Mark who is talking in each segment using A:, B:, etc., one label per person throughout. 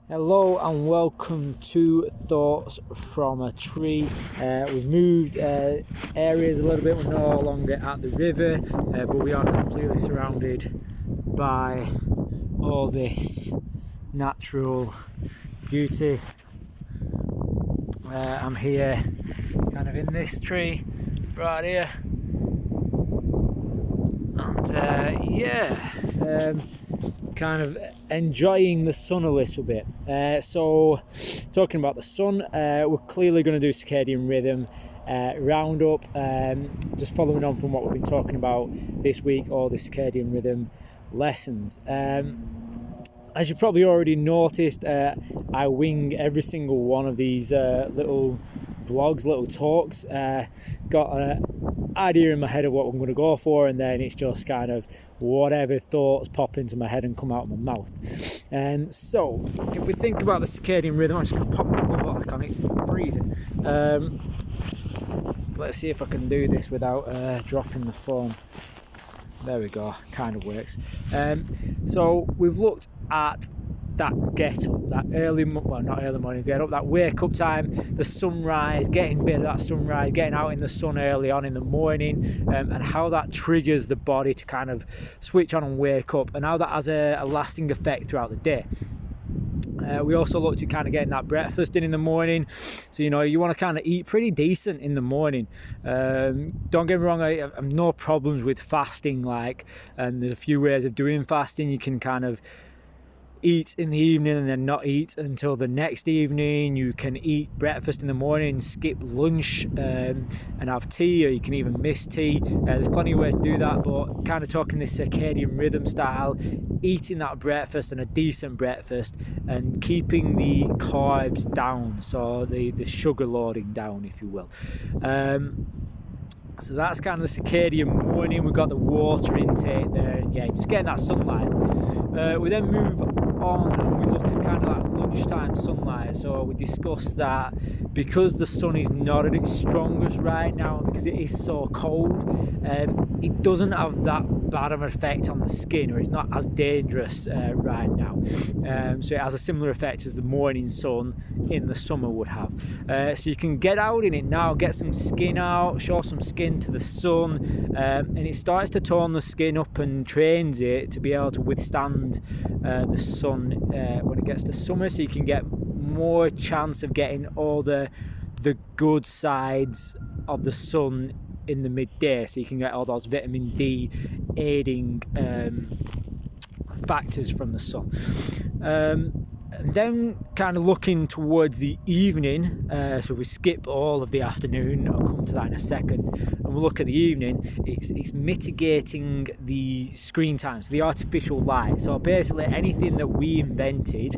A: Hello and welcome to Thoughts from a Tree. We've moved areas a little bit. We're no longer at the river, but we are completely surrounded by all this natural beauty. I'm here kind of in this tree right here, and kind of enjoying the sun a little bit. So talking about the sun, we're clearly going to do circadian rhythm roundup, just following on from what we've been talking about this week, all the circadian rhythm lessons. As you probably already noticed, I wing every single one of these little vlogs, little talks. Got an idea in my head of what I'm going to go for, and then it's just kind of whatever thoughts pop into my head and come out of my mouth. And so if we think about the circadian rhythm, I'm just going to pop my glove back on, it's freezing. Let's see if I can do this without dropping the phone. There we go, kind of works. So we've looked at that get up, that not early morning get up, that wake up time, the sunrise, getting a bit of that sunrise, getting out in the sun early on in the morning, and how that triggers the body to kind of switch on and wake up, and how that has a lasting effect throughout the day. We also looked at kind of getting that breakfast in the morning. So, you want to kind of eat pretty decent in the morning. Don't get me wrong, I have no problems with fasting, and there's a few ways of doing fasting. You can kind of eat in the evening and then not eat until the next evening. You can eat breakfast in the morning, skip lunch, and have tea, or you can even miss tea. There's plenty of ways to do that, but kind of talking this circadian rhythm style, eating that breakfast and a decent breakfast, and keeping the carbs down, so the sugar loading down, if you will. So that's kind of the circadian morning. We've got the water intake there, and just getting that sunlight. We then move on and we look at kind of that lunchtime sunlight. So we discussed that because the sun is not at its strongest right now, because it is so cold, it doesn't have that bad of an effect on the skin, or it's not as dangerous right now. So it has a similar effect as the morning sun in the summer would have. So you can get out in it now, get some skin out, show some skin to the sun, and it starts to tone the skin up and trains it to be able to withstand the sun when it gets to summer, so you can get more chance of getting all the good sides of the sun in the midday, so you can get all those vitamin D aiding factors from the sun. And then kind of looking towards the evening, so if we skip all of the afternoon, I'll come to that in a second, and we'll look at the evening, it's mitigating the screen time, so the artificial light. So basically anything that we invented,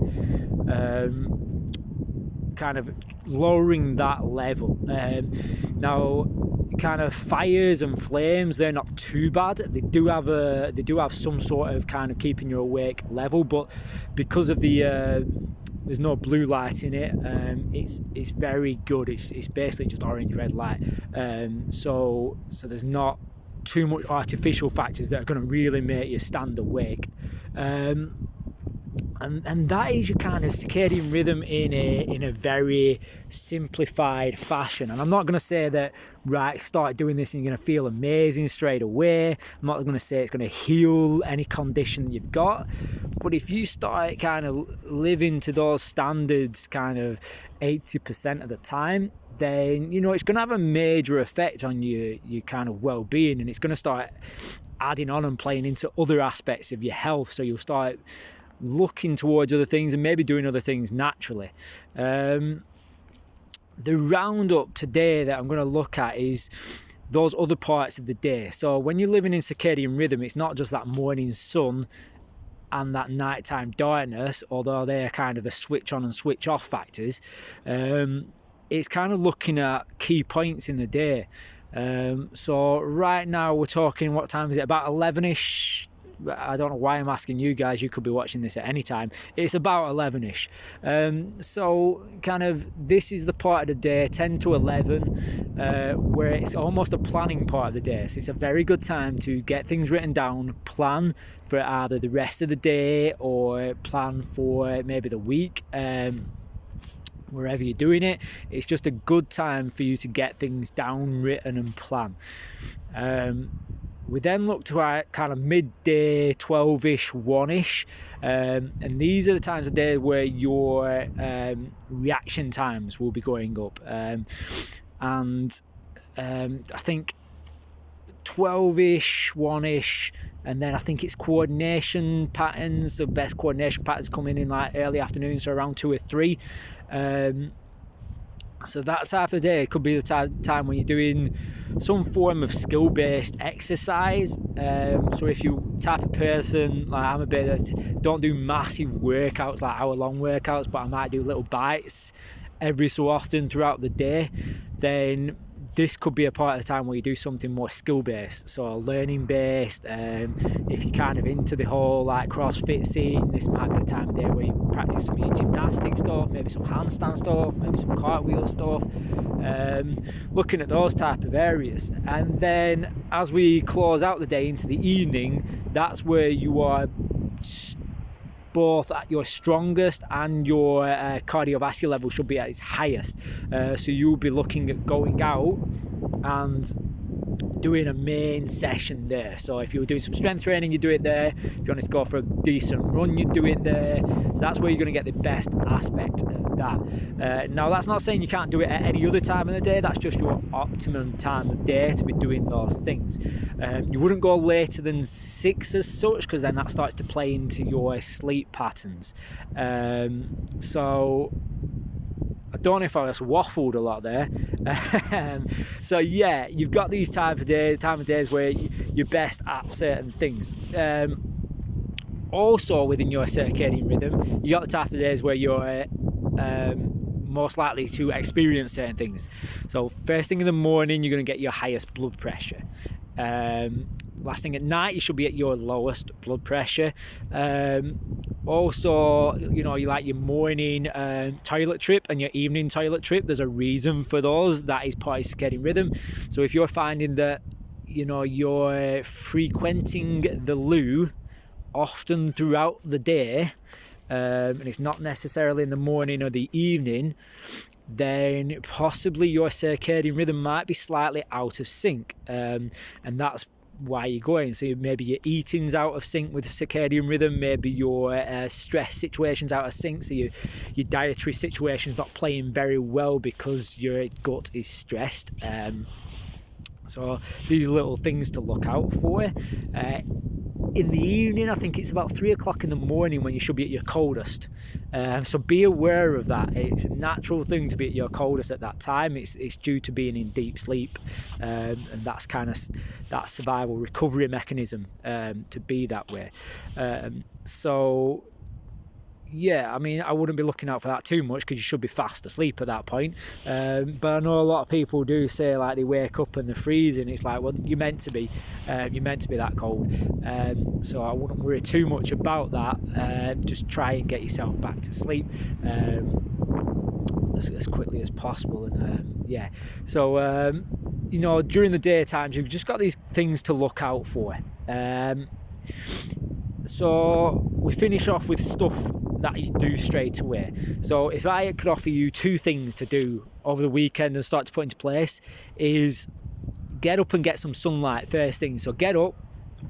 A: kind of lowering that level. Now, kind of fires and flames, they're not too bad. They do have some sort of kind of keeping you awake level, but because of there's no blue light in it, it's very good. It's basically just orange red light, so there's not too much artificial factors that are going to really make you stand awake. And that is your kind of circadian rhythm in a very simplified fashion. And I'm not going to say that, right, start doing this and you're going to feel amazing straight away. I'm not going to say it's going to heal any condition that you've got. But if you start kind of living to those standards kind of 80% of the time, then, it's going to have a major effect on your kind of well-being, and it's going to start adding on and playing into other aspects of your health. So you'll start looking towards other things and maybe doing other things naturally. The roundup today that I'm going to look at is those other parts of the day. So when you're living in circadian rhythm, it's not just that morning sun and that nighttime darkness, although they're kind of the switch on and switch off factors. It's kind of looking at key points in the day. So right now we're talking, what time is it? About 11ish, I don't know why I'm asking you guys. You could be watching this at any time. It's about 11ish. So kind of this is the part of the day, 10 to 11, where it's almost a planning part of the day. So it's a very good time to get things written down, plan for either the rest of the day or plan for maybe the week. Wherever you're doing it, it's just a good time for you to get things down, written and plan. We then look to our kind of midday, 12ish, 1ish, and these are the times of day where your reaction times will be going up. And I think 12ish, 1ish, and then I think it's coordination patterns. The best coordination patterns coming in like early afternoon, so around 2 or 3. So that type of day could be the time when you're doing some form of skill-based exercise. So if you type of person, like I'm a bit, don't do massive workouts, like hour-long workouts, but I might do little bites every so often throughout the day, then this could be a part of the time where you do something more skill-based, so learning-based. If you're kind of into the whole like CrossFit scene, this might be the time of day where you practice some of your gymnastic stuff, maybe some handstand stuff, maybe some cartwheel stuff, looking at those type of areas. And then as we close out the day into the evening, that's where you are both at your strongest and your cardiovascular level should be at its highest. So you'll be looking at going out and doing a main session there. So if you were doing some strength training, you do it there. If you wanted to go for a decent run, you do it there. So that's where you're going to get the best aspect of that. Now that's not saying you can't do it at any other time of the day. That's just your optimum time of day to be doing those things. You wouldn't go later than 6 as such, because then that starts to play into your sleep patterns. So I don't know if I just waffled a lot there. So yeah, you've got these time of days where you're best at certain things. Also within your circadian rhythm, you got the type of days where you're most likely to experience certain things. So first thing in the morning, you're going to get your highest blood pressure. Last thing at night, you should be at your lowest blood pressure. Also, you know, you like your morning toilet trip and your evening toilet trip. There's a reason for those. That is part of circadian rhythm. So if you're finding that, you know, you're frequenting the loo often throughout the day, and it's not necessarily in the morning or the evening, then possibly your circadian rhythm might be slightly out of sync, and that's why you're going. So maybe your eating's out of sync with circadian rhythm, maybe your stress situation's out of sync, so your dietary situation's not playing very well because your gut is stressed. So these little things to look out for. In the evening, I think it's about 3 o'clock in the morning when you should be at your coldest. So be aware of that. It's a natural thing to be at your coldest at that time. It's due to being in deep sleep, and that's kind of that survival recovery mechanism to be that way. So yeah, I mean, I wouldn't be looking out for that too much because you should be fast asleep at that point. But I know a lot of people do say like they wake up and they're freezing. It's like, well, you're meant to be that cold. So I wouldn't worry too much about that. Just try and get yourself back to sleep as quickly as possible. And yeah, so you know, during the daytimes, you've just got these things to look out for. So we finish off with stuff that you do straight away. So if I could offer you 2 things to do over the weekend and start to put into place, is get up and get some sunlight first thing. So get up,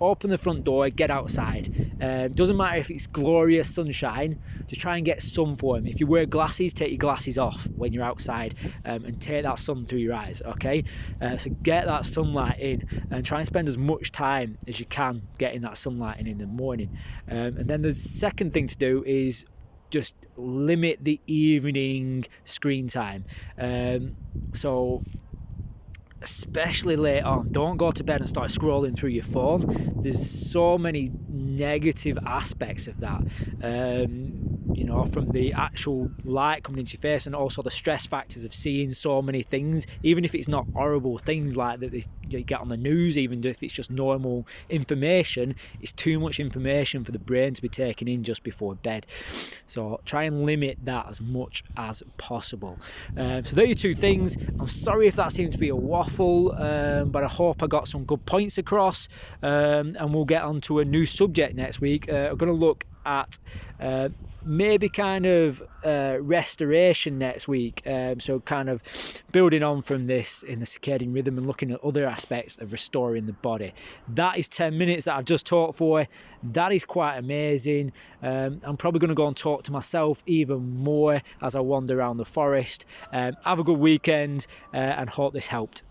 A: open the front door, get outside. Doesn't matter if it's glorious sunshine, just try and get sun for them. If you wear glasses, take your glasses off when you're outside, and take that sun through your eyes, okay? So get that sunlight in and try and spend as much time as you can getting that sunlight in the morning. And then the second thing to do is just limit the evening screen time. So especially late on, don't go to bed and start scrolling through your phone. There's so many negative aspects of that. you know, from the actual light coming into your face, and also the stress factors of seeing so many things, even if it's not horrible things like that you get on the news, even if it's just normal information. It's too much information for the brain to be taken in just before bed. So try and limit that as much as possible. So there are your two things. I'm sorry if that seemed to be a waffle, but I hope I got some good points across, and we'll get on to a new subject next week. I'm going to look at maybe kind of restoration next week, so kind of building on from this in the circadian rhythm and looking at other aspects of restoring the body. That is 10 minutes that I've just talked for. That is quite amazing. I'm probably going to go and talk to myself even more as I wander around the forest. Have a good weekend, and hope this helped.